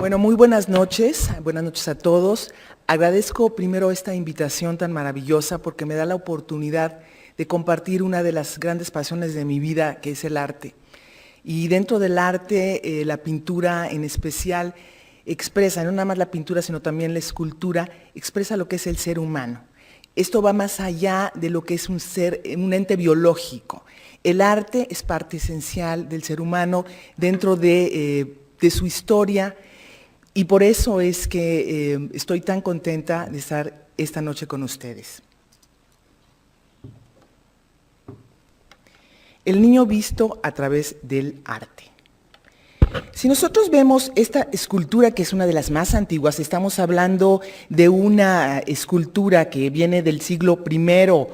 Bueno, muy buenas noches a todos. Agradezco primero esta invitación tan maravillosa porque me da la oportunidad de compartir una de las grandes pasiones de mi vida, que es el arte. Y dentro del arte, la pintura en especial expresa, no nada más la pintura, sino también la escultura, expresa lo que es el ser humano. Esto va más allá de lo que es un ser, un ente biológico. El arte es parte esencial del ser humano dentro de su historia, y por eso es que estoy tan contenta de estar esta noche con ustedes. El niño visto a través del arte. Si nosotros vemos esta escultura, que es una de las más antiguas, estamos hablando de una escultura que viene del siglo I,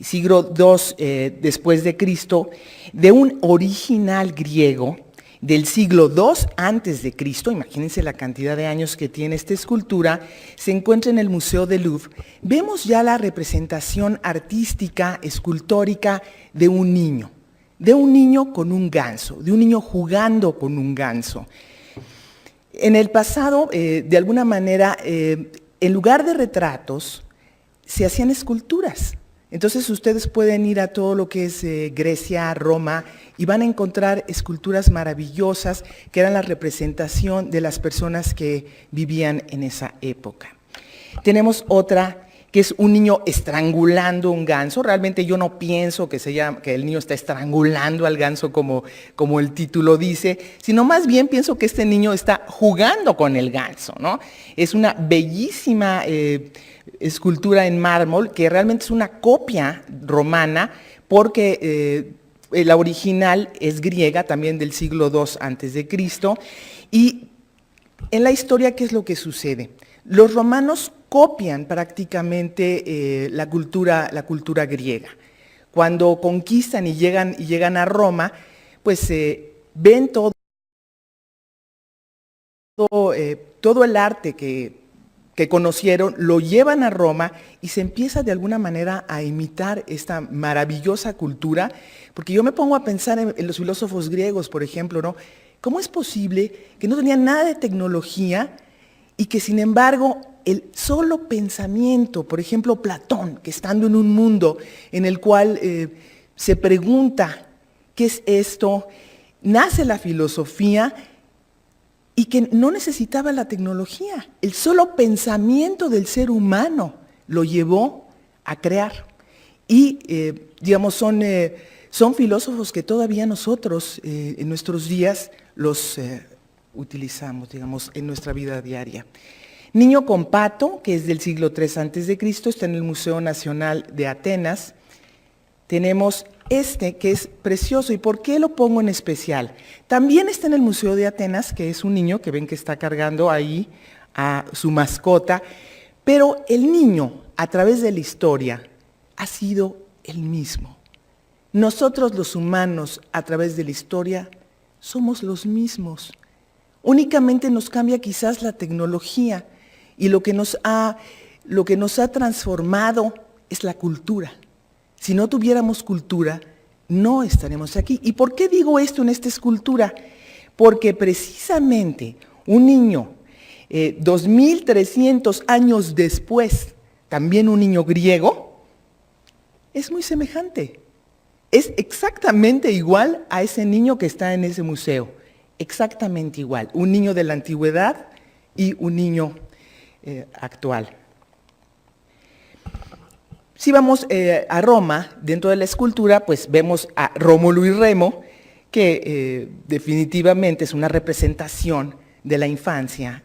siglo II después de Cristo, de un original griego del siglo II antes de Cristo. Imagínense la cantidad de años que tiene esta escultura. Se encuentra en el Museo del Louvre. Vemos ya la representación artística, escultórica de un niño con un ganso, de un niño jugando con un ganso. En el pasado, de alguna manera, en lugar de retratos, se hacían esculturas. Entonces ustedes pueden ir a todo lo que es Grecia, Roma, y van a encontrar esculturas maravillosas que eran la representación de las personas que vivían en esa época. Tenemos otra que es un niño estrangulando un ganso. Realmente yo no pienso que el niño está estrangulando al ganso como el título dice, sino más bien pienso que este niño está jugando con el ganso, ¿no? Es una bellísima escultura en mármol que realmente es una copia romana porque la original es griega, también del siglo II antes de Cristo. Y en la historia, ¿qué es lo que sucede? Los romanos copian prácticamente la cultura griega. Cuando conquistan y llegan a Roma, pues ven todo el arte que conocieron, lo llevan a Roma y se empieza de alguna manera a imitar esta maravillosa cultura, porque yo me pongo a pensar en los filósofos griegos, por ejemplo, ¿no? ¿Cómo es posible que no tenían nada de tecnología y que sin embargo el solo pensamiento, por ejemplo Platón, que estando en un mundo en el cual se pregunta qué es esto, nace la filosofía y que no necesitaba la tecnología? El solo pensamiento del ser humano lo llevó a crear. Y digamos, son filósofos que todavía nosotros en nuestros días los utilizamos, digamos, en nuestra vida diaria. Niño con pato, que es del siglo III antes de Cristo, está en el Museo Nacional de Atenas. Tenemos este, que es precioso. ¿Y por qué lo pongo en especial? También está en el Museo de Atenas, que es un niño que ven que está cargando ahí a su mascota, pero el niño, a través de la historia, ha sido el mismo. Nosotros los humanos, a través de la historia, somos los mismos. Únicamente nos cambia quizás la tecnología, y lo que nos ha transformado es la cultura. Si no tuviéramos cultura, no estaremos aquí. ¿Y por qué digo esto en esta escultura? Porque precisamente un niño, 2300 años después, también un niño griego, es muy semejante. Es exactamente igual a ese niño que está en ese museo. Exactamente igual. Un niño de la antigüedad y un niño actual. Si vamos a Roma, dentro de la escultura, pues vemos a Rómulo y Remo, que definitivamente es una representación de la infancia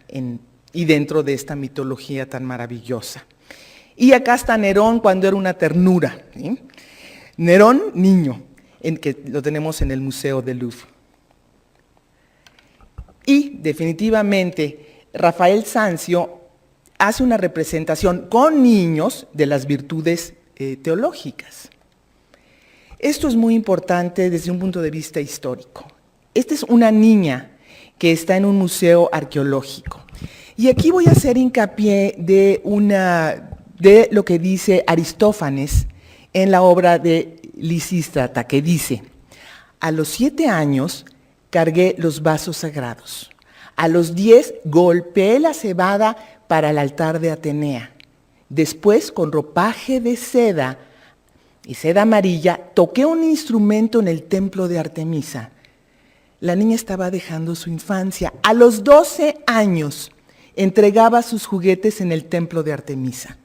y dentro de esta mitología tan maravillosa. Y acá está Nerón cuando era una ternura, ¿sí? Nerón, niño, que lo tenemos en el Museo del Louvre. Y definitivamente Rafael Sanzio hace una representación con niños de las virtudes teológicas. Esto es muy importante desde un punto de vista histórico. Esta es una niña que está en un museo arqueológico. Y aquí voy a hacer hincapié de lo que dice Aristófanes en la obra de Lisístrata, que dice: a los 7 años cargué los vasos sagrados. A los 10 golpeé la cebada para el altar de Atenea. Después, con ropaje de seda y seda amarilla, toqué un instrumento en el templo de Artemisa. La niña estaba dejando su infancia. A los 12 años entregaba sus juguetes en el templo de Artemisa.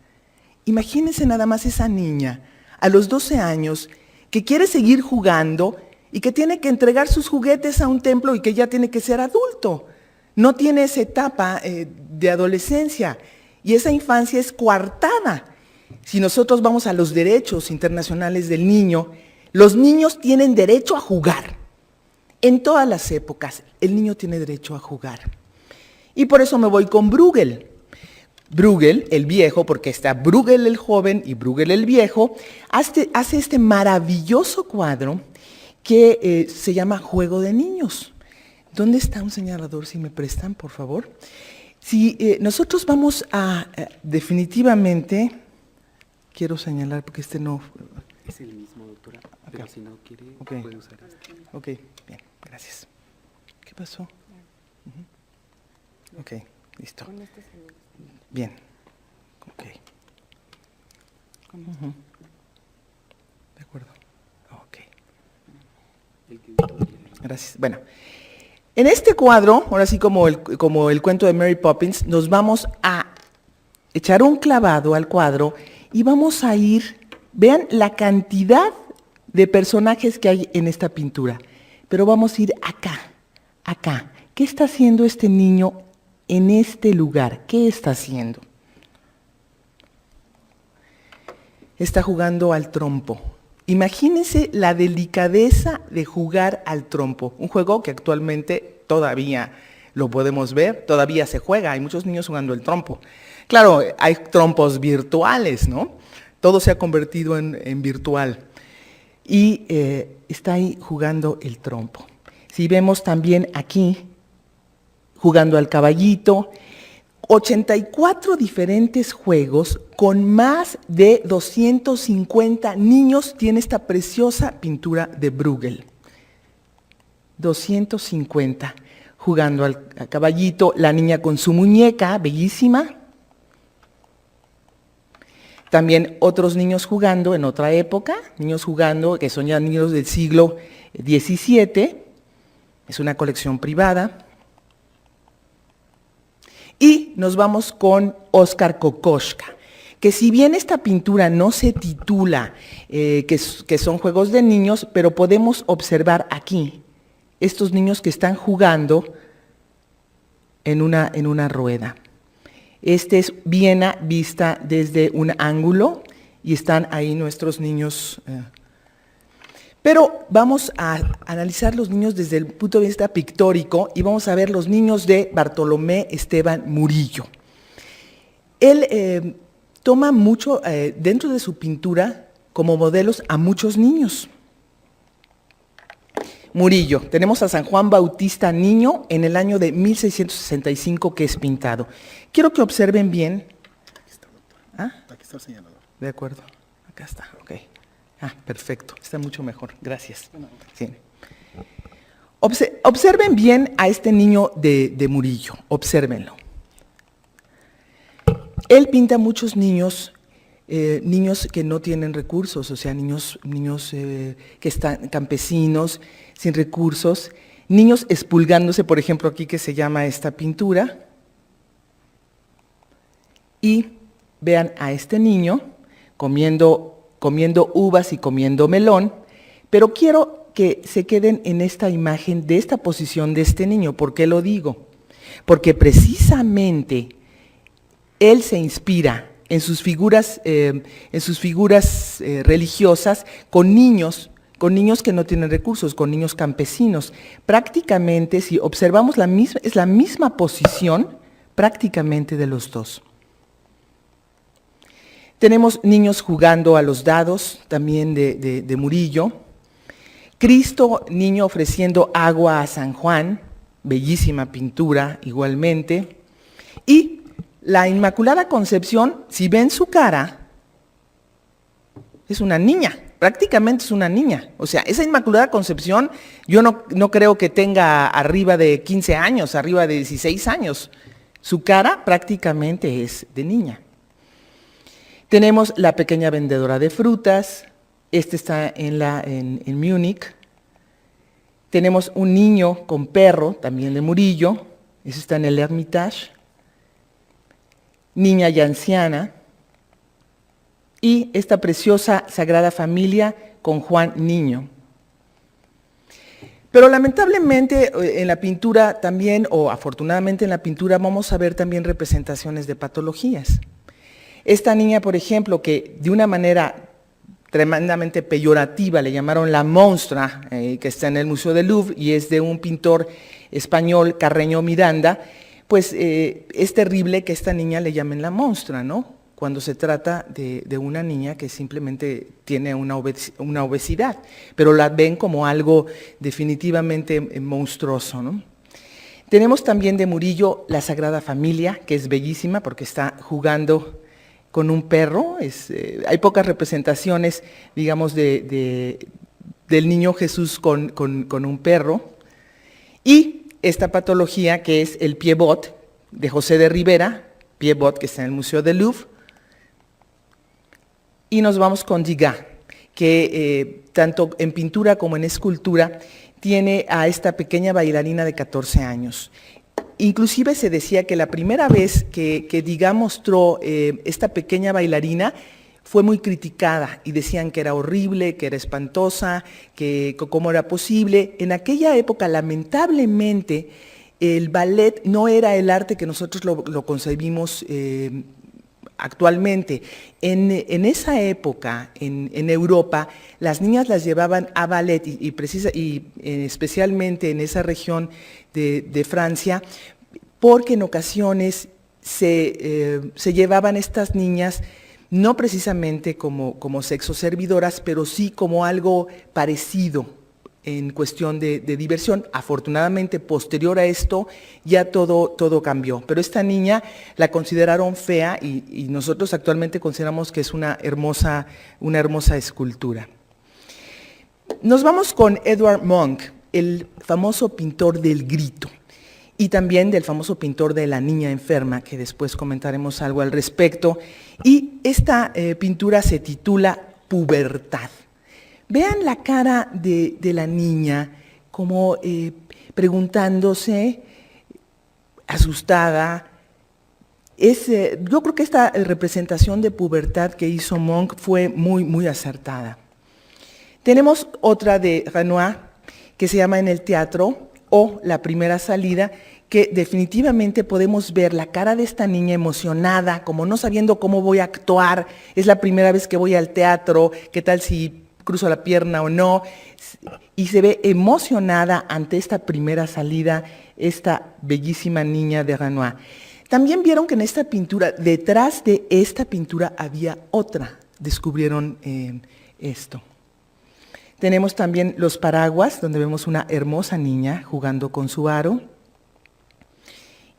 Imagínense nada más esa niña, a los 12 años, que quiere seguir jugando y que tiene que entregar sus juguetes a un templo y que ya tiene que ser adulto. No tiene esa etapa de adolescencia y esa infancia es coartada. Si nosotros vamos a los derechos internacionales del niño, los niños tienen derecho a jugar. En todas las épocas, el niño tiene derecho a jugar. Y por eso me voy con Bruegel. Bruegel, el viejo, porque está Bruegel el joven y Bruegel el viejo, hace este maravilloso cuadro que se llama Juego de Niños. ¿Dónde está un señalador? Si me prestan, por favor. Si nosotros vamos a, definitivamente, quiero señalar porque este no... Es el mismo, doctora, pero si no quiere, puede usar este. Ok, bien, gracias. ¿Qué pasó? Ok, listo. Bien, ok. De acuerdo, ok. Gracias. Bueno, en este cuadro, ahora sí como el cuento de Mary Poppins, nos vamos a echar un clavado al cuadro y vamos a ir, vean la cantidad de personajes que hay en esta pintura, pero vamos a ir acá, acá. ¿Qué está haciendo este niño en este lugar? ¿Qué está haciendo? Está jugando al trompo. Imagínense la delicadeza de jugar al trompo, un juego que actualmente todavía lo podemos ver, todavía se juega, hay muchos niños jugando el trompo. Claro, hay trompos virtuales, ¿no? Todo se ha convertido en virtual. Y está ahí jugando el trompo. Si vemos también aquí, jugando al caballito, 84 diferentes juegos con más de 250 niños tiene esta preciosa pintura de Bruegel. 250 jugando al caballito, la niña con su muñeca, bellísima. También otros niños jugando en otra época, niños jugando que son ya niños del siglo XVII, es una colección privada. Y nos vamos con Oskar Kokoschka, que si bien esta pintura no se titula que son juegos de niños, pero podemos observar aquí estos niños que están jugando en una rueda. Este es Viena vista desde un ángulo y están ahí nuestros niños. Pero vamos a analizar los niños desde el punto de vista pictórico y vamos a ver los niños de Bartolomé Esteban Murillo. Él toma mucho dentro de su pintura como modelos a muchos niños. Murillo, tenemos a San Juan Bautista Niño en el año de 1665 que es pintado. Quiero que observen bien. Aquí está, doctora. Aquí está el señalador. De acuerdo, acá está, ok. Perfecto, está mucho mejor, gracias. Sí. Observen bien a este niño de Murillo, obsérvenlo. Él pinta muchos niños, niños que no tienen recursos, o sea, niños que están campesinos, sin recursos, niños expulgándose, por ejemplo, aquí que se llama esta pintura. Y vean a este niño comiendo uvas y comiendo melón, pero quiero que se queden en esta imagen de esta posición de este niño. ¿Por qué lo digo? Porque precisamente él se inspira en sus figuras religiosas con niños que no tienen recursos, con niños campesinos. Prácticamente, si observamos es la misma posición prácticamente de los dos. Tenemos niños jugando a los dados, también de Murillo. Cristo, niño ofreciendo agua a San Juan, bellísima pintura igualmente. Y la Inmaculada Concepción, si ven su cara, es una niña, prácticamente es una niña. O sea, esa Inmaculada Concepción yo no creo que tenga arriba de 15 años, arriba de 16 años. Su cara prácticamente es de niña. Tenemos la pequeña vendedora de frutas, este está en Múnich. Tenemos un niño con perro, también de Murillo, ese está en el Hermitage. Niña y anciana. Y esta preciosa Sagrada Familia con Juan Niño. Pero lamentablemente en la pintura también, o afortunadamente en la pintura, vamos a ver también representaciones de patologías. Esta niña, por ejemplo, que de una manera tremendamente peyorativa le llamaron la Monstra, que está en el Museo del Louvre y es de un pintor español, Carreño Miranda, pues es terrible que a esta niña le llamen la Monstra, ¿no? Cuando se trata de una niña que simplemente tiene una obesidad, pero la ven como algo definitivamente monstruoso, ¿no? Tenemos también de Murillo la Sagrada Familia, que es bellísima porque está jugando con un perro. Hay pocas representaciones, digamos, del niño Jesús con un perro. Y esta patología que es el Pied-Bot de José de Rivera, Pied-Bot que está en el Museo del Louvre. Y nos vamos con Degas, que tanto en pintura como en escultura tiene a esta pequeña bailarina de 14 años. Inclusive se decía que la primera vez que Degas mostró esta pequeña bailarina fue muy criticada y decían que era horrible, que era espantosa, que cómo era posible. En aquella época, lamentablemente, el ballet no era el arte que nosotros lo concebimos actualmente. En esa época, en Europa, las niñas las llevaban a ballet y especialmente en esa región de Francia, porque en ocasiones se llevaban estas niñas no precisamente como sexoservidoras, pero sí como algo parecido en cuestión de diversión. Afortunadamente, posterior a esto, ya todo cambió. Pero esta niña la consideraron fea y nosotros actualmente consideramos que es una hermosa escultura. Nos vamos con Edvard Munch, el famoso pintor del grito, y también del famoso pintor de la niña enferma, que después comentaremos algo al respecto. Y esta pintura se titula Pubertad. Vean la cara de la niña, como preguntándose, asustada. Yo creo que esta representación de pubertad que hizo Munch fue muy acertada. Tenemos otra de Renoir, que se llama En el teatro, o La primera salida, que definitivamente podemos ver la cara de esta niña emocionada, como no sabiendo cómo voy a actuar, es la primera vez que voy al teatro, qué tal si cruzo la pierna o no, y se ve emocionada ante esta primera salida, esta bellísima niña de Renoir. También vieron que en esta pintura, detrás de esta pintura había otra, descubrieron esto. Tenemos también Los paraguas, donde vemos una hermosa niña jugando con su aro.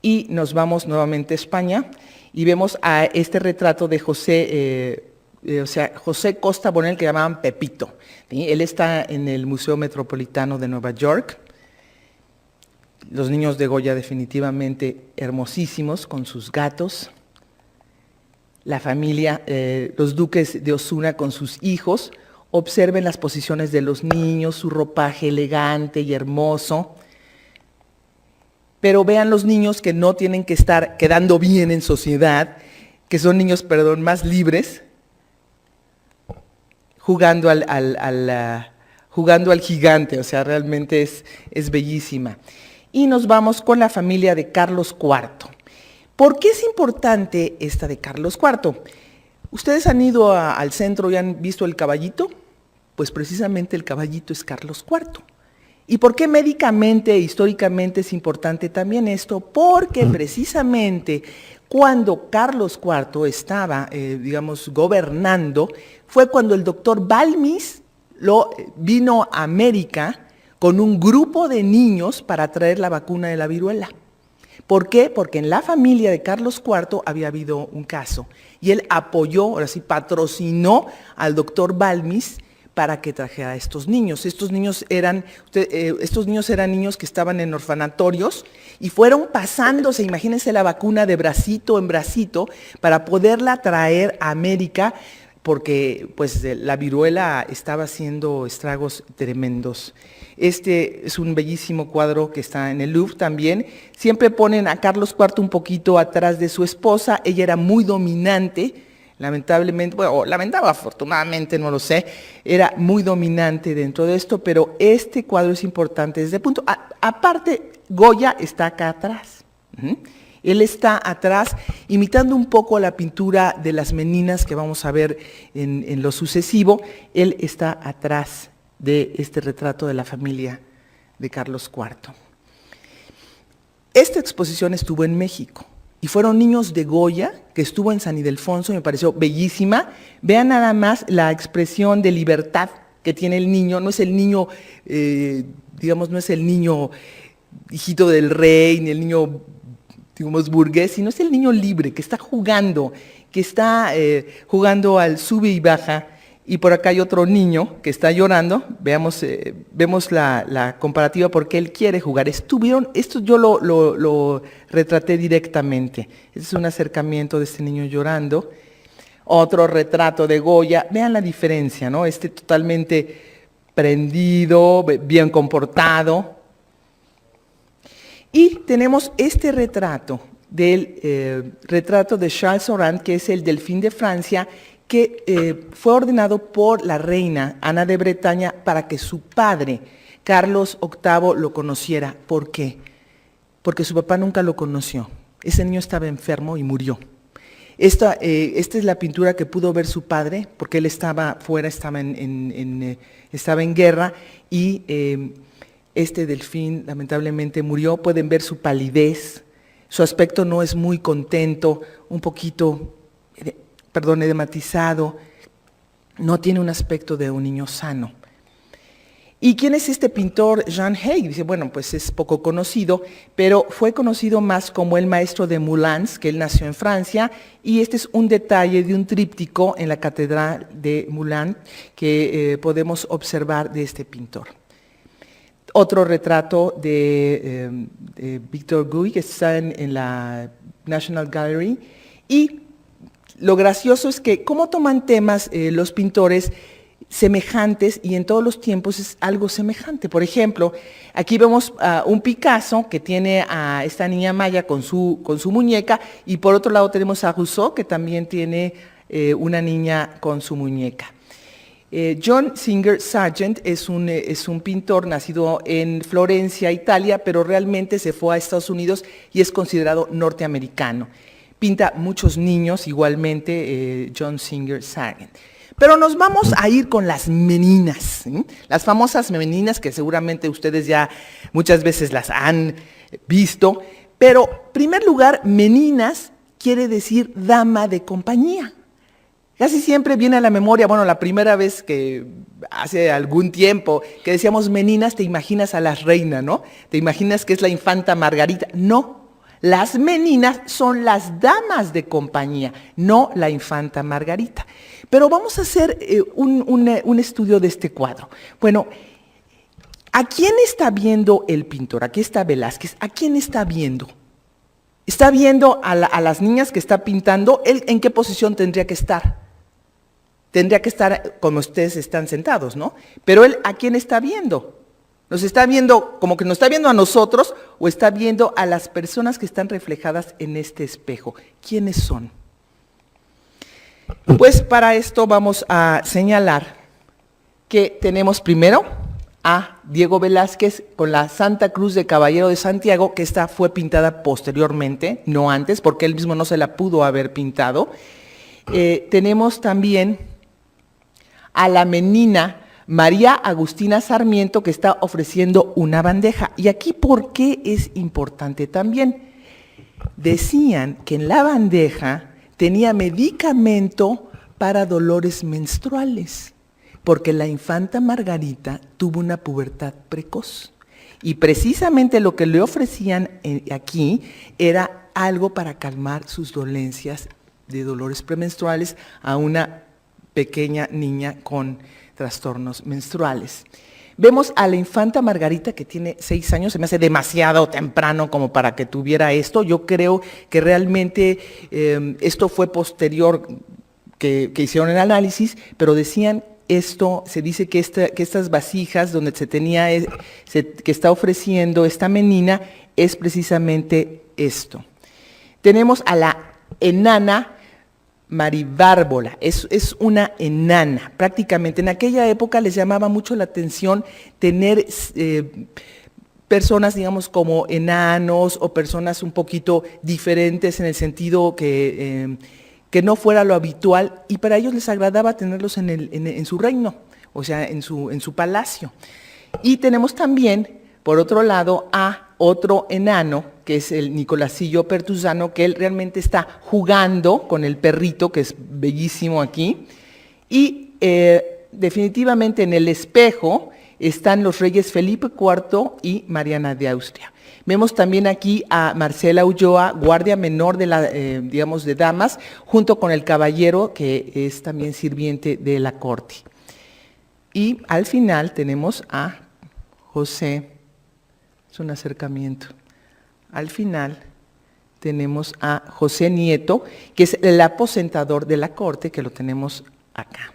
Y nos vamos nuevamente a España y vemos a este retrato de José Costa Bonel, que llamaban Pepito, ¿sí? Él está en el Museo Metropolitano de Nueva York. Los niños de Goya definitivamente hermosísimos con sus gatos. La familia, los duques de Osuna con sus hijos. Observen las posiciones de los niños, su ropaje elegante y hermoso. Pero vean los niños que no tienen que estar quedando bien en sociedad, que son niños, más libres, jugando al gigante, o sea, realmente es bellísima. Y nos vamos con la familia de Carlos IV. ¿Por qué es importante esta de Carlos IV? ¿Ustedes han ido al centro y han visto el caballito? Pues precisamente el caballito es Carlos IV. ¿Y por qué médicamente, históricamente es importante también esto? Porque precisamente cuando Carlos IV estaba, gobernando, fue cuando el doctor Balmis vino a América con un grupo de niños para traer la vacuna de la viruela. ¿Por qué? Porque en la familia de Carlos IV había habido un caso y él apoyó, ahora sí, patrocinó al doctor Balmis para que trajera a estos niños. Estos niños eran niños que estaban en orfanatorios y fueron pasándose, imagínense la vacuna de bracito en bracito, para poderla traer a América, porque pues la viruela estaba haciendo estragos tremendos. Este es un bellísimo cuadro que está en el Louvre también. Siempre ponen a Carlos IV un poquito atrás de su esposa. Ella era muy dominante, lamentablemente, bueno, lamentaba, afortunadamente, no lo sé, era muy dominante dentro de esto, pero este cuadro es importante desde el punto. Aparte, Goya está acá atrás. Él está atrás, imitando un poco la pintura de las meninas que vamos a ver en lo sucesivo. Él está atrás de este retrato de la familia de Carlos IV. Esta exposición estuvo en México y fueron niños de Goya, que estuvo en San Ildefonso, me pareció bellísima. Vean nada más la expresión de libertad que tiene el niño. No es el niño, no es el niño hijito del rey, ni el niño, digamos, burgués, sino es el niño libre, que está jugando al sube y baja. Y por acá hay otro niño que está llorando. Vemos la comparativa porque él quiere jugar. Esto yo lo retraté directamente. Este es un acercamiento de este niño llorando. Otro retrato de Goya. Vean la diferencia, ¿no? Este totalmente prendido, bien comportado. Y tenemos este retrato retrato de Charles Orant, que es el Delfín de Francia, que fue ordenado por la reina Ana de Bretaña para que su padre, Carlos VIII, lo conociera. ¿Por qué? Porque su papá nunca lo conoció. Ese niño estaba enfermo y murió. Esta es la pintura que pudo ver su padre, porque él estaba fuera, estaba en guerra, y este delfín lamentablemente murió. Pueden ver su palidez, su aspecto no es muy contento, un poquito edematizado, no tiene un aspecto de un niño sano. ¿Y quién es este pintor Jean Hey? Dice, bueno, pues es poco conocido, pero fue conocido más como el maestro de Moulins, que él nació en Francia, y este es un detalle de un tríptico en la catedral de Moulins que podemos observar de este pintor. Otro retrato de Victor Gouy, que está en la National Gallery, y lo gracioso es que cómo toman temas los pintores semejantes, y en todos los tiempos es algo semejante. Por ejemplo, aquí vemos un Picasso que tiene a esta niña Maya con su muñeca, y por otro lado tenemos a Rousseau, que también tiene una niña con su muñeca. John Singer Sargent es un pintor nacido en Florencia, Italia, pero realmente se fue a Estados Unidos y es considerado norteamericano. Pinta muchos niños igualmente, John Singer Sargent. Pero nos vamos a ir con las meninas, ¿sí? Las famosas meninas que seguramente ustedes ya muchas veces las han visto. Pero, en primer lugar, meninas quiere decir dama de compañía. Casi siempre viene a la memoria, bueno, la primera vez que hace algún tiempo que decíamos meninas, te imaginas a las reinas, ¿no? Te imaginas que es la infanta Margarita. No, las meninas son las damas de compañía, no la infanta Margarita. Pero vamos a hacer un estudio de este cuadro. Bueno, ¿a quién está viendo el pintor? Aquí está Velázquez. ¿A quién está viendo? Está viendo a las niñas que está pintando. ¿Él en qué posición tendría que estar? Tendría que estar como ustedes están sentados, ¿no? Pero él, ¿a quién está viendo? ¿Nos está viendo como que nos está viendo a nosotros o está viendo a las personas que están reflejadas en este espejo? ¿Quiénes son? Pues para esto vamos a señalar que tenemos primero a Diego Velázquez con la Santa Cruz de Caballero de Santiago, que esta fue pintada posteriormente, no antes, porque él mismo no se la pudo haber pintado. Tenemos también a la menina María Agustina Sarmiento, que está ofreciendo una bandeja. Y aquí, ¿por qué es importante también? Decían que en la bandeja tenía medicamento para dolores menstruales, porque la infanta Margarita tuvo una pubertad precoz. Y precisamente lo que le ofrecían aquí era algo para calmar sus dolencias de dolores premenstruales a una pequeña niña con trastornos menstruales. Vemos a la infanta Margarita, que tiene 6 años, se me hace demasiado temprano como para que tuviera esto. Yo creo que realmente esto fue posterior que hicieron el análisis, pero decían esto, se dice que estas vasijas donde se tenía, que está ofreciendo esta menina, es precisamente esto. Tenemos a la enana Maribárbola, es una enana, prácticamente. En aquella época les llamaba mucho la atención tener personas, digamos, como enanos o personas un poquito diferentes en el sentido que no fuera lo habitual, y para ellos les agradaba tenerlos en su reino, o sea, en su palacio. Y tenemos también, por otro lado, a otro enano, que es el Nicolasillo Pertusano, que él realmente está jugando con el perrito, que es bellísimo aquí, y definitivamente en el espejo están los reyes Felipe IV y Mariana de Austria. Vemos también aquí a Marcela Ulloa, guardia menor de digamos, de damas, junto con el caballero, que es también sirviente de la corte. Y al final tenemos a José, es un acercamiento. Al final tenemos a José Nieto, que es el aposentador de la corte, que lo tenemos acá.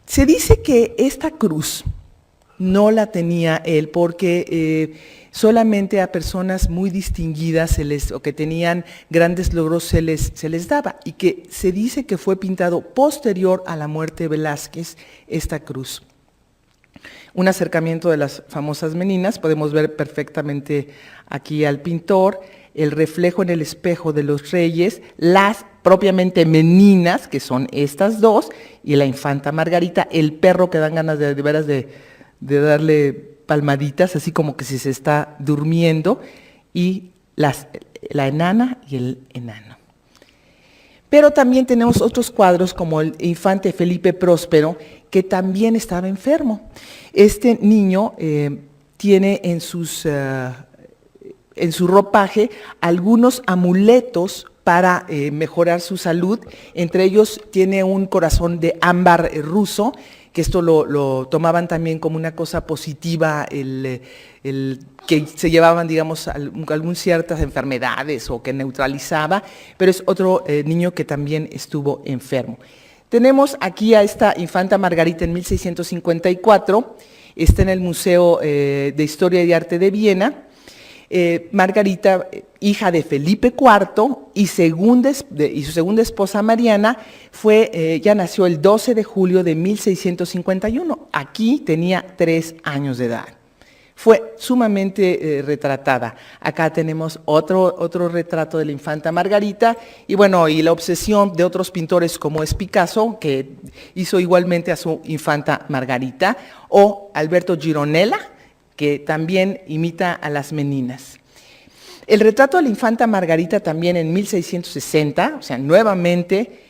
Se dice que esta cruz no la tenía él porque solamente a personas muy distinguidas o que tenían grandes logros se les daba, y que se dice que fue pintado posterior a la muerte de Velázquez esta cruz. Un acercamiento de las famosas meninas, podemos ver perfectamente aquí al pintor, el reflejo en el espejo de los reyes, las propiamente meninas, que son estas dos, y la infanta Margarita, el perro que dan ganas de veras de darle palmaditas, así como que si se está durmiendo, y la enana y el enano. Pero también tenemos otros cuadros como el infante Felipe Próspero, que también estaba enfermo. Este niño tiene en su ropaje algunos amuletos para mejorar su salud. Entre ellos tiene un corazón de ámbar ruso, que esto lo tomaban también como una cosa positiva, que se llevaban, digamos, algún ciertas enfermedades o que neutralizaba, pero es otro niño que también estuvo enfermo. Tenemos aquí a esta infanta Margarita en 1654, está en el Museo de Historia y Arte de Viena. Margarita, hija de Felipe IV y su segunda esposa Mariana, ya nació el 12 de julio de 1651. Aquí tenía 3 años de edad. Fue sumamente retratada. Acá tenemos otro retrato de la infanta Margarita, y bueno, y la obsesión de otros pintores como es Picasso, que hizo igualmente a su infanta Margarita, o Alberto Gironella, que también imita a las meninas. El retrato de la infanta Margarita también en 1660, o sea, nuevamente,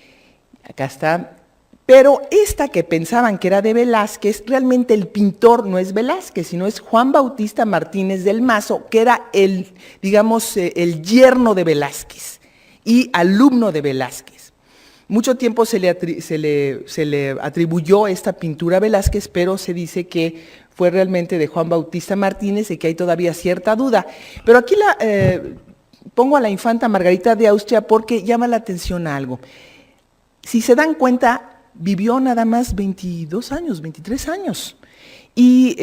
acá está, pero esta que pensaban que era de Velázquez, realmente el pintor no es Velázquez, sino es Juan Bautista Martínez del Mazo, que era el yerno de Velázquez y alumno de Velázquez. Mucho tiempo se le atribuyó esta pintura a Velázquez, pero se dice que fue realmente de Juan Bautista Martínez y que hay todavía cierta duda. Pero aquí pongo a la infanta Margarita de Austria porque llama la atención algo. Si se dan cuenta, vivió nada más 22 años, 23 años. Y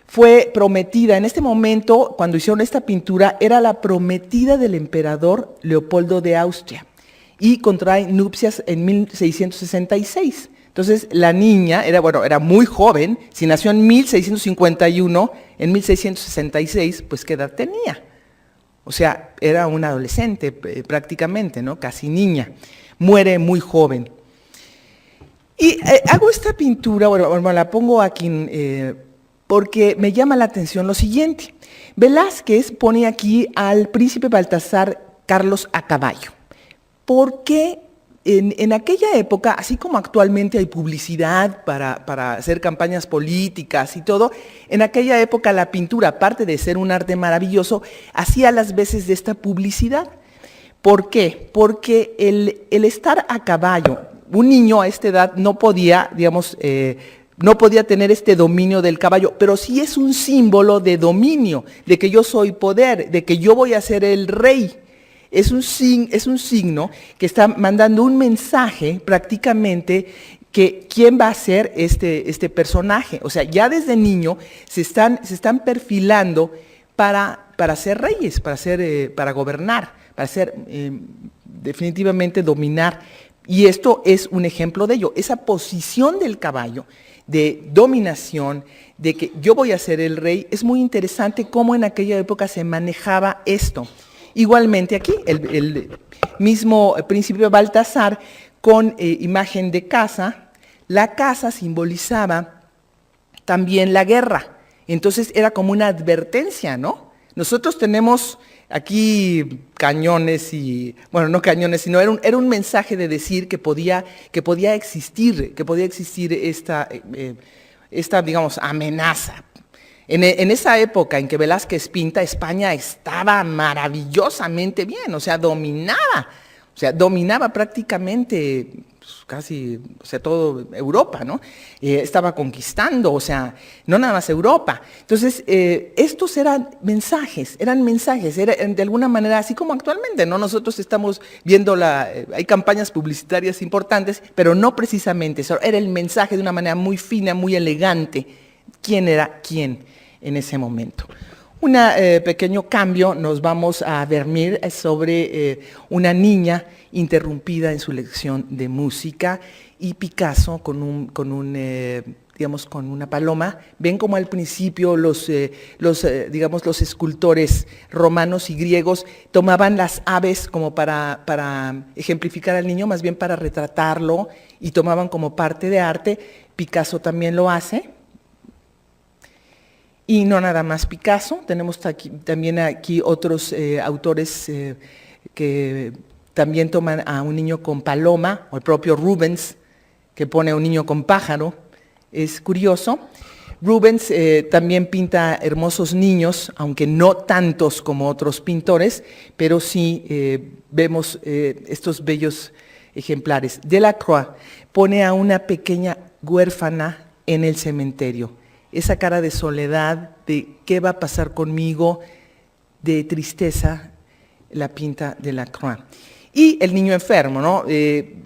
fue prometida, en este momento, cuando hicieron esta pintura, era la prometida del emperador Leopoldo de Austria. Y contrae nupcias en 1666. Entonces, la niña era muy joven. Si nació en 1651, en 1666, pues ¿qué edad tenía? O sea, era una adolescente prácticamente, ¿no? Casi niña. Muere muy joven. Y hago esta pintura, bueno, la pongo aquí porque me llama la atención lo siguiente. Velázquez pone aquí al príncipe Baltasar Carlos a caballo. ¿Por qué en aquella época, así como actualmente hay publicidad para hacer campañas políticas y todo, en aquella época la pintura, aparte de ser un arte maravilloso, hacía las veces de esta publicidad? ¿Por qué? Porque el estar a caballo, un niño a esta edad no podía, digamos, no podía tener este dominio del caballo, pero sí es un símbolo de dominio, de que yo soy poder, de que yo voy a ser el rey. Es un signo que está mandando un mensaje prácticamente que quién va a ser este personaje. O sea, ya desde niño se están perfilando para ser reyes, para gobernar, para ser definitivamente dominar. Y esto es un ejemplo de ello, esa posición del caballo de dominación, de que yo voy a ser el rey. Es muy interesante cómo en aquella época se manejaba esto. Igualmente aquí, el mismo principio Baltasar con imagen de casa. La casa simbolizaba también la guerra. Entonces era como una advertencia, ¿no? Nosotros tenemos aquí cañones y, bueno, no cañones, sino era un mensaje de decir que podía existir esta, digamos, amenaza. En esa época en que Velázquez pinta, España estaba maravillosamente bien, o sea, dominaba prácticamente casi, o sea, todo Europa, ¿no? Estaba conquistando, o sea, no nada más Europa. Entonces, estos eran mensajes, de alguna manera, así como actualmente, ¿no? Nosotros estamos viendo hay campañas publicitarias importantes, pero no precisamente eso, era el mensaje de una manera muy fina, muy elegante, quién era quién en ese momento. Un pequeño cambio, nos vamos a dormir sobre una niña interrumpida en su lección de música y Picasso con una paloma. Ven como al principio los escultores romanos y griegos tomaban las aves como para ejemplificar al niño, más bien para retratarlo, y tomaban como parte de arte. Picasso también lo hace. Y no nada más Picasso, tenemos también aquí otros autores que también toman a un niño con paloma, o el propio Rubens, que pone a un niño con pájaro. Es curioso. Rubens también pinta hermosos niños, aunque no tantos como otros pintores, pero sí vemos estos bellos ejemplares. Delacroix pone a una pequeña huérfana en el cementerio. Esa cara de soledad, de qué va a pasar conmigo, de tristeza, la pinta Delacroix. Y el niño enfermo, ¿no?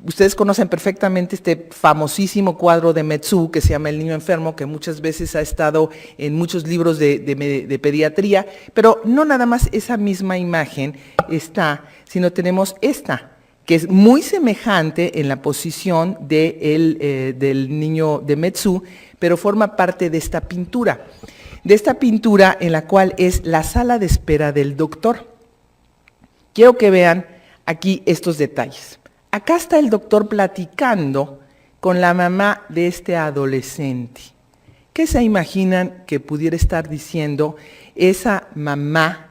Ustedes conocen perfectamente este famosísimo cuadro de Metsu que se llama El niño enfermo, que muchas veces ha estado en muchos libros de pediatría, pero no nada más esa misma imagen está, sino tenemos esta, que es muy semejante en la posición del niño de Metsu, pero forma parte de esta pintura en la cual es la sala de espera del doctor. Quiero que vean aquí estos detalles. Acá está el doctor platicando con la mamá de este adolescente. ¿Qué se imaginan que pudiera estar diciendo esa mamá?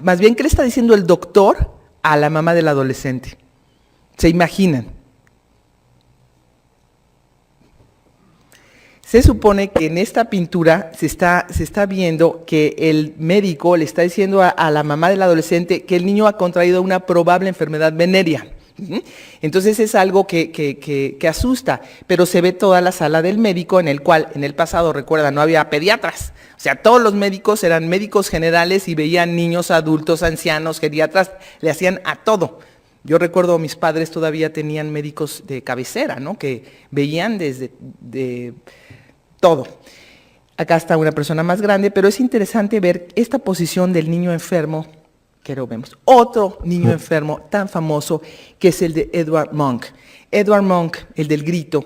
Más bien, ¿qué le está diciendo el doctor a la mamá del adolescente? ¿Se imaginan? Se supone que en esta pintura se está viendo que el médico le está diciendo a la mamá del adolescente que el niño ha contraído una probable enfermedad venérea. Entonces es algo que asusta, pero se ve toda la sala del médico en el cual en el pasado, recuerda, no había pediatras. O sea, todos los médicos eran médicos generales y veían niños, adultos, ancianos, geriatras, le hacían a todo. Yo recuerdo mis padres todavía tenían médicos de cabecera, ¿no? Que veían desde todo. Acá está una persona más grande, pero es interesante ver esta posición del niño enfermo, que lo vemos. Otro niño enfermo tan famoso, que es el de Edvard Munch. Edvard Munch, el del grito,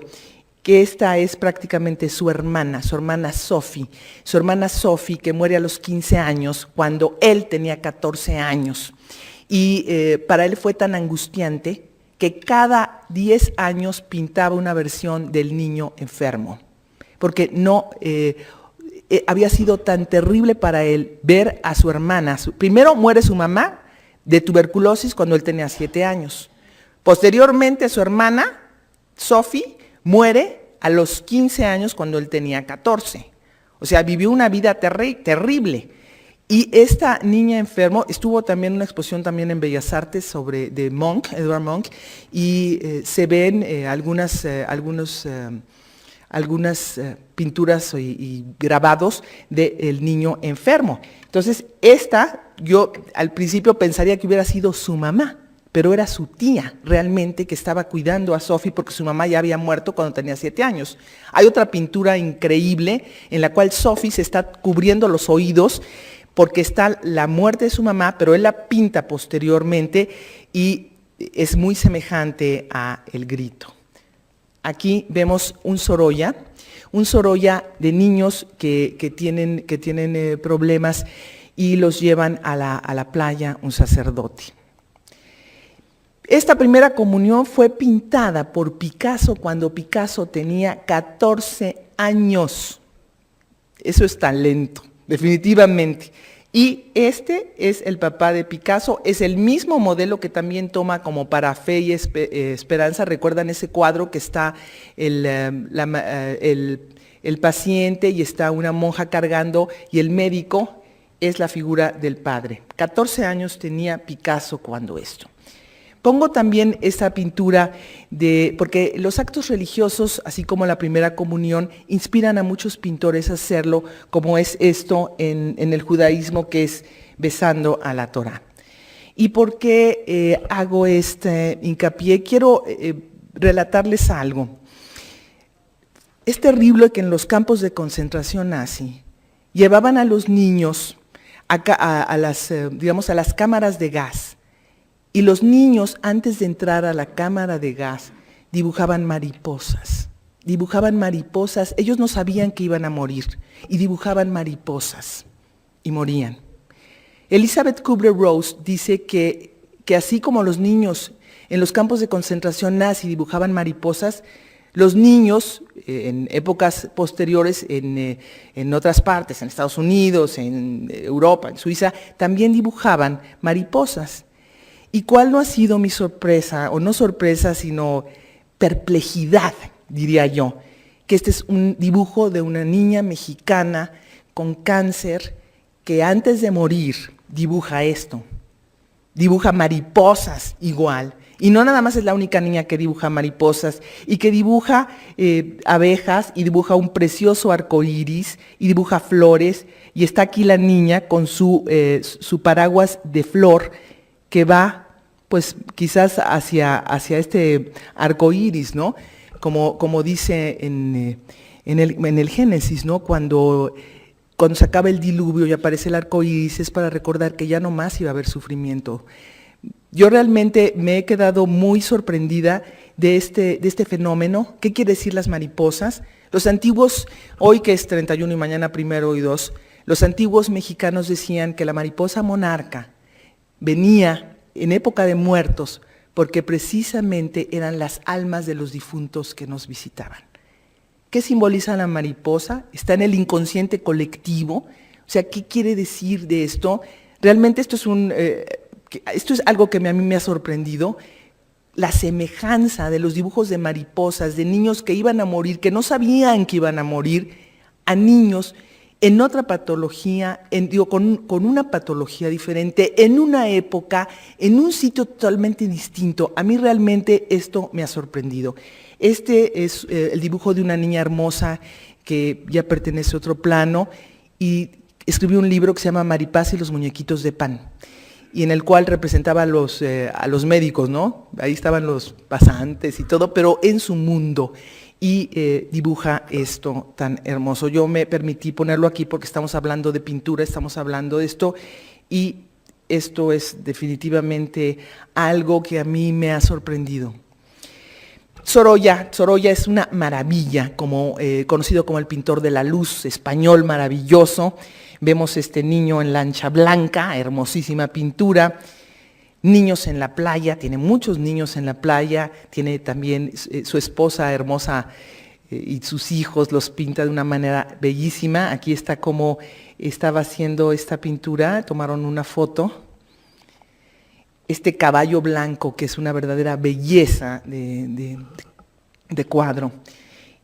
que esta es prácticamente su hermana Sophie. Su hermana Sophie, que muere a los 15 años, cuando él tenía 14 años. Y para él fue tan angustiante que cada 10 años pintaba una versión del niño enfermo. Porque no había sido tan terrible para él ver a su hermana. Primero muere su mamá de tuberculosis cuando él tenía 7 años. Posteriormente su hermana, Sophie, muere a los 15 años cuando él tenía 14. O sea, vivió una vida terrible. Y esta niña enfermo, estuvo también una exposición también en Bellas Artes de Munch, Edvard Munch, y se ven algunas pinturas y grabados del niño enfermo. Entonces, yo al principio pensaría que hubiera sido su mamá, pero era su tía realmente que estaba cuidando a Sophie porque su mamá ya había muerto cuando tenía 7 años. Hay otra pintura increíble en la cual Sophie se está cubriendo los oídos porque está la muerte de su mamá, pero él la pinta posteriormente y es muy semejante a El Grito. Aquí vemos un Sorolla de niños que tienen problemas y los llevan a la playa un sacerdote. Esta primera comunión fue pintada por Picasso cuando Picasso tenía 14 años. Eso es talento, definitivamente. Y este es el papá de Picasso, es el mismo modelo que también toma como para Fe y Esperanza. ¿Recuerdan ese cuadro que está el paciente y está una monja cargando y el médico es la figura del padre? 14 años tenía Picasso cuando esto. Pongo también esta pintura porque los actos religiosos, así como la primera comunión, inspiran a muchos pintores a hacerlo, como es esto en el judaísmo, que es besando a la Torá. ¿Y por qué hago este hincapié? Quiero relatarles algo. Es terrible que en los campos de concentración nazi llevaban a los niños a las cámaras de gas. Y los niños, antes de entrar a la cámara de gas, dibujaban mariposas. Ellos no sabían que iban a morir, y dibujaban mariposas, y morían. Elizabeth Kubler-Ross dice que así como los niños en los campos de concentración nazi dibujaban mariposas, los niños en épocas posteriores en otras partes, en Estados Unidos, en Europa, en Suiza, también dibujaban mariposas. ¿Y cuál no ha sido mi sorpresa, o no sorpresa, sino perplejidad, diría yo? Que este es un dibujo de una niña mexicana con cáncer que antes de morir dibuja esto. Dibuja mariposas igual. Y no nada más es la única niña que dibuja mariposas, y que dibuja abejas, y dibuja un precioso arco iris, y dibuja flores, y está aquí la niña con su paraguas de flor, que va, pues, quizás hacia este arco iris, ¿no? Como dice en el Génesis, ¿no? Cuando se acaba el diluvio y aparece el arco iris, es para recordar que ya no más iba a haber sufrimiento. Yo realmente me he quedado muy sorprendida de este fenómeno. ¿Qué quiere decir las mariposas? Los antiguos, hoy que es 31 y mañana 1 y 2, los antiguos mexicanos decían que la mariposa monarca venía en época de muertos porque precisamente eran las almas de los difuntos que nos visitaban. ¿Qué simboliza la mariposa? Está en el inconsciente colectivo. O sea, ¿qué quiere decir de esto? Realmente esto es algo que a mí me ha sorprendido. La semejanza de los dibujos de mariposas, de niños que iban a morir, que no sabían que iban a morir, a niños en otra patología, con una patología diferente, en una época, en un sitio totalmente distinto. A mí realmente esto me ha sorprendido. Este es el dibujo de una niña hermosa que ya pertenece a otro plano y escribió un libro que se llama Maripaz y los muñequitos de pan, y en el cual representaba a los médicos, ¿no? Ahí estaban los pasantes y todo, pero en su mundo. Y dibuja esto tan hermoso. Yo me permití ponerlo aquí porque estamos hablando de pintura, estamos hablando de esto, y esto es definitivamente algo que a mí me ha sorprendido. Sorolla es una maravilla, conocido como el pintor de la luz, español maravilloso. Vemos este niño en lancha blanca, hermosísima pintura. Niños en la playa, tiene muchos niños en la playa, tiene también su esposa hermosa y sus hijos, los pinta de una manera bellísima. Aquí está cómo estaba haciendo esta pintura, tomaron una foto. Este caballo blanco, que es una verdadera belleza de cuadro.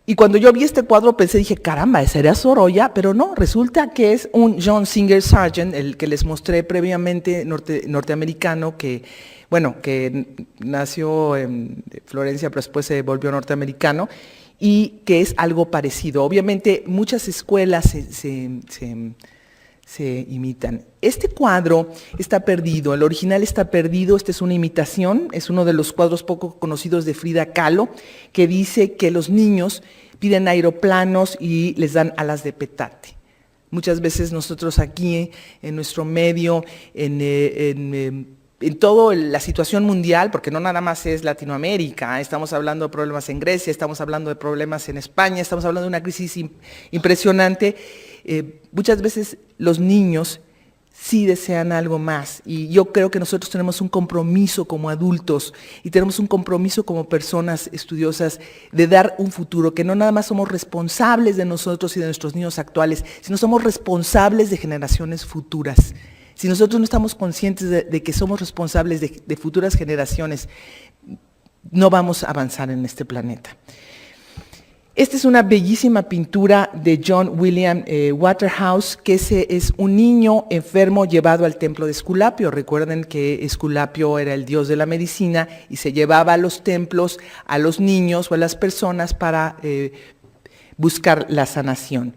Y cuando yo vi este cuadro pensé, dije, caramba, ¿sería Sorolla? Pero no, resulta que es un John Singer Sargent, el que les mostré previamente, norteamericano, que, bueno, que nació en Florencia, pero después se volvió norteamericano, y que es algo parecido. Obviamente muchas escuelas se imitan. Este cuadro está perdido, el original está perdido, esta es una imitación, es uno de los cuadros poco conocidos de Frida Kahlo, que dice que los niños piden aeroplanos y les dan alas de petate. Muchas veces nosotros aquí en nuestro medio, en toda la situación mundial, porque no nada más es Latinoamérica, estamos hablando de problemas en Grecia, estamos hablando de problemas en España, estamos hablando de una crisis impresionante. Muchas veces los niños sí desean algo más, y yo creo que nosotros tenemos un compromiso como adultos y tenemos un compromiso como personas estudiosas de dar un futuro, que no nada más somos responsables de nosotros y de nuestros niños actuales, sino somos responsables de generaciones futuras. Si nosotros no estamos conscientes de que somos responsables de futuras generaciones, no vamos a avanzar en este planeta. Esta es una bellísima pintura de John William Waterhouse, que es un niño enfermo llevado al templo de Esculapio. Recuerden que Esculapio era el dios de la medicina y se llevaba a los templos a los niños o a las personas para buscar la sanación.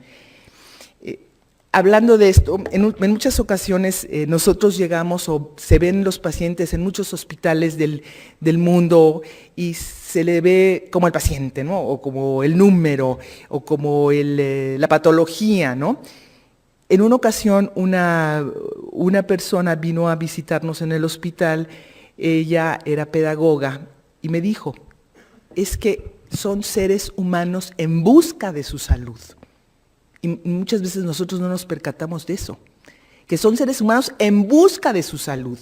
Hablando de esto, en muchas ocasiones nosotros llegamos o se ven los pacientes en muchos hospitales del mundo y se le ve como el paciente, ¿no? O como el número, o como la patología, ¿no? En una ocasión una persona vino a visitarnos en el hospital, ella era pedagoga y me dijo, es que son seres humanos en busca de su salud. Y muchas veces nosotros no nos percatamos de eso, que son seres humanos en busca de su salud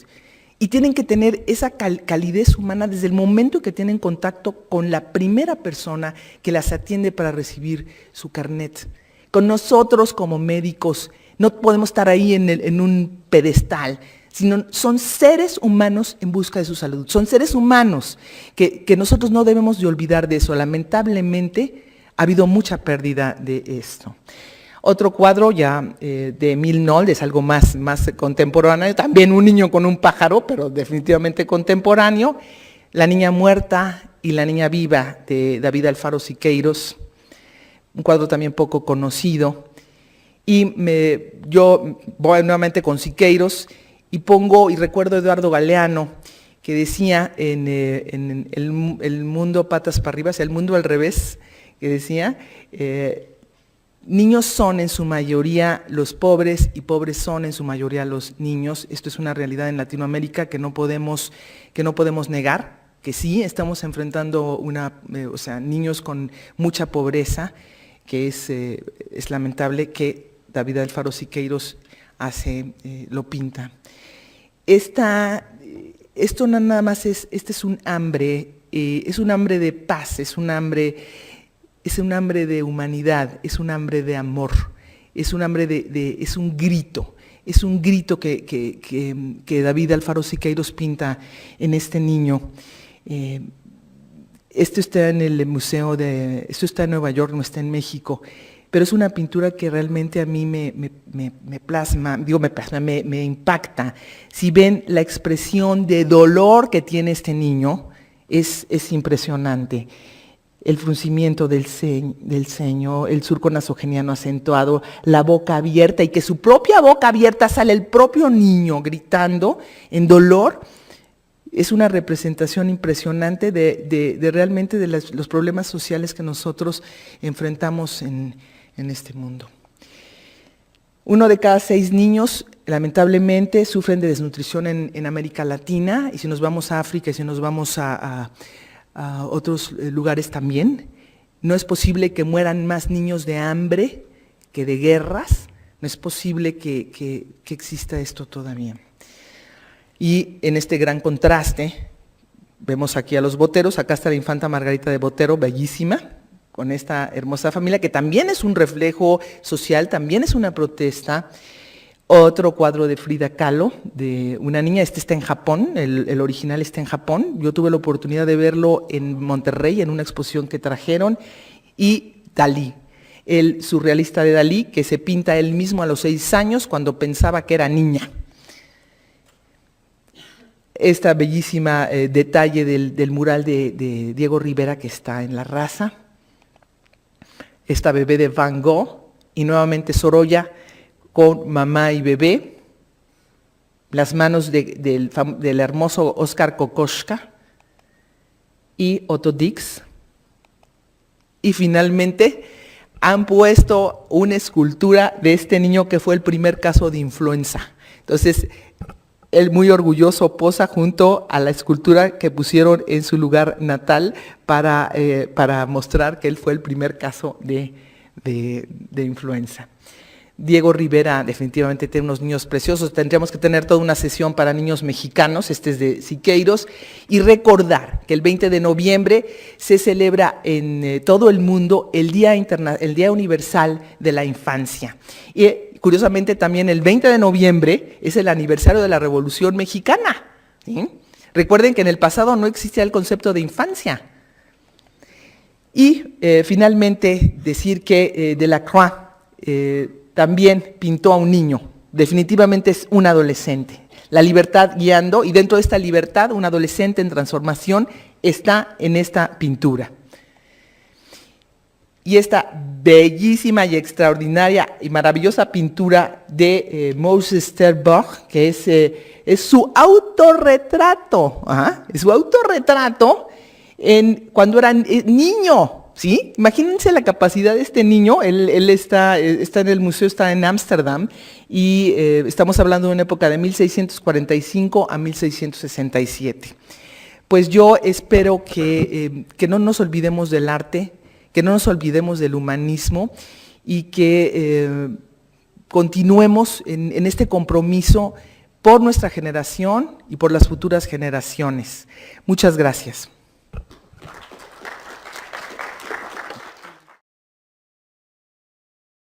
y tienen que tener esa calidez humana desde el momento que tienen contacto con la primera persona que las atiende para recibir su carnet. Con nosotros como médicos no podemos estar ahí en un pedestal, sino son seres humanos en busca de su salud, son seres humanos que nosotros no debemos de olvidar de eso. Lamentablemente, ha habido mucha pérdida de esto. Otro cuadro ya de Emile Nolde, es algo más contemporáneo, también un niño con un pájaro, pero definitivamente contemporáneo, La niña muerta y la niña viva de David Alfaro Siqueiros, un cuadro también poco conocido. Y yo voy nuevamente con Siqueiros y recuerdo a Eduardo Galeano, que decía en el mundo patas para arriba, o sea, el mundo al revés, que decía, niños son en su mayoría los pobres y pobres son en su mayoría los niños. Esto es una realidad en Latinoamérica que no podemos negar, que sí estamos enfrentando niños con mucha pobreza, que es lamentable, que David Alfaro Siqueiros lo pinta. Esto nada más es un hambre de paz, es un hambre de humanidad, es un hambre de amor, es un grito que David Alfaro Siqueiros pinta en este niño. Esto está en el museo esto está en Nueva York, no está en México, pero es una pintura que realmente a mí me impacta. Si ven la expresión de dolor que tiene este niño, es impresionante. El fruncimiento del ceño, el surco nasogeniano acentuado, la boca abierta, y que su propia boca abierta sale el propio niño gritando en dolor, es una representación impresionante de realmente de los problemas sociales que nosotros enfrentamos en este mundo. 1 de cada 6 niños, lamentablemente, sufren de desnutrición en América Latina, y si nos vamos a África y si nos vamos a otros lugares también. No es posible que mueran más niños de hambre que de guerras, no es posible que exista esto todavía. Y en este gran contraste, vemos aquí a los Boteros, acá está la infanta Margarita de Botero, bellísima, con esta hermosa familia, que también es un reflejo social, también es una protesta. Otro cuadro de Frida Kahlo, de una niña, este está en Japón, el original está en Japón. Yo tuve la oportunidad de verlo en Monterrey, en una exposición que trajeron, y Dalí, el surrealista de Dalí, que se pinta él mismo a los 6 años cuando pensaba que era niña. Esta bellísima detalle del mural de Diego Rivera que está en La Raza. Esta bebé de Van Gogh y nuevamente Sorolla con mamá y bebé. Las manos del hermoso Oskar Kokoschka y Otto Dix. Y finalmente han puesto una escultura de este niño que fue el primer caso de influenza. Entonces, él muy orgulloso posa junto a la escultura que pusieron en su lugar natal para mostrar que él fue el primer caso de influenza. Diego Rivera definitivamente tiene unos niños preciosos. Tendríamos que tener toda una sesión para niños mexicanos, este es de Siqueiros, y recordar que el 20 de noviembre se celebra en todo el mundo el Día Universal de la Infancia. Y curiosamente también el 20 de noviembre es el aniversario de la Revolución Mexicana. ¿Sí? Recuerden que en el pasado no existía el concepto de infancia. Y finalmente decir que Delacroix también pintó a un niño, definitivamente es un adolescente. La libertad guiando, y dentro de esta libertad, un adolescente en transformación está en esta pintura. Y esta bellísima y extraordinaria y maravillosa pintura de Moses Sterbock, que es su autorretrato, es su autorretrato cuando era niño. ¿Sí? Imagínense la capacidad de este niño, él está en el museo, está en Ámsterdam, y estamos hablando de una época de 1645 a 1667. Pues yo espero que no nos olvidemos del arte, que no nos olvidemos del humanismo, y que continuemos en este compromiso por nuestra generación y por las futuras generaciones. Muchas gracias.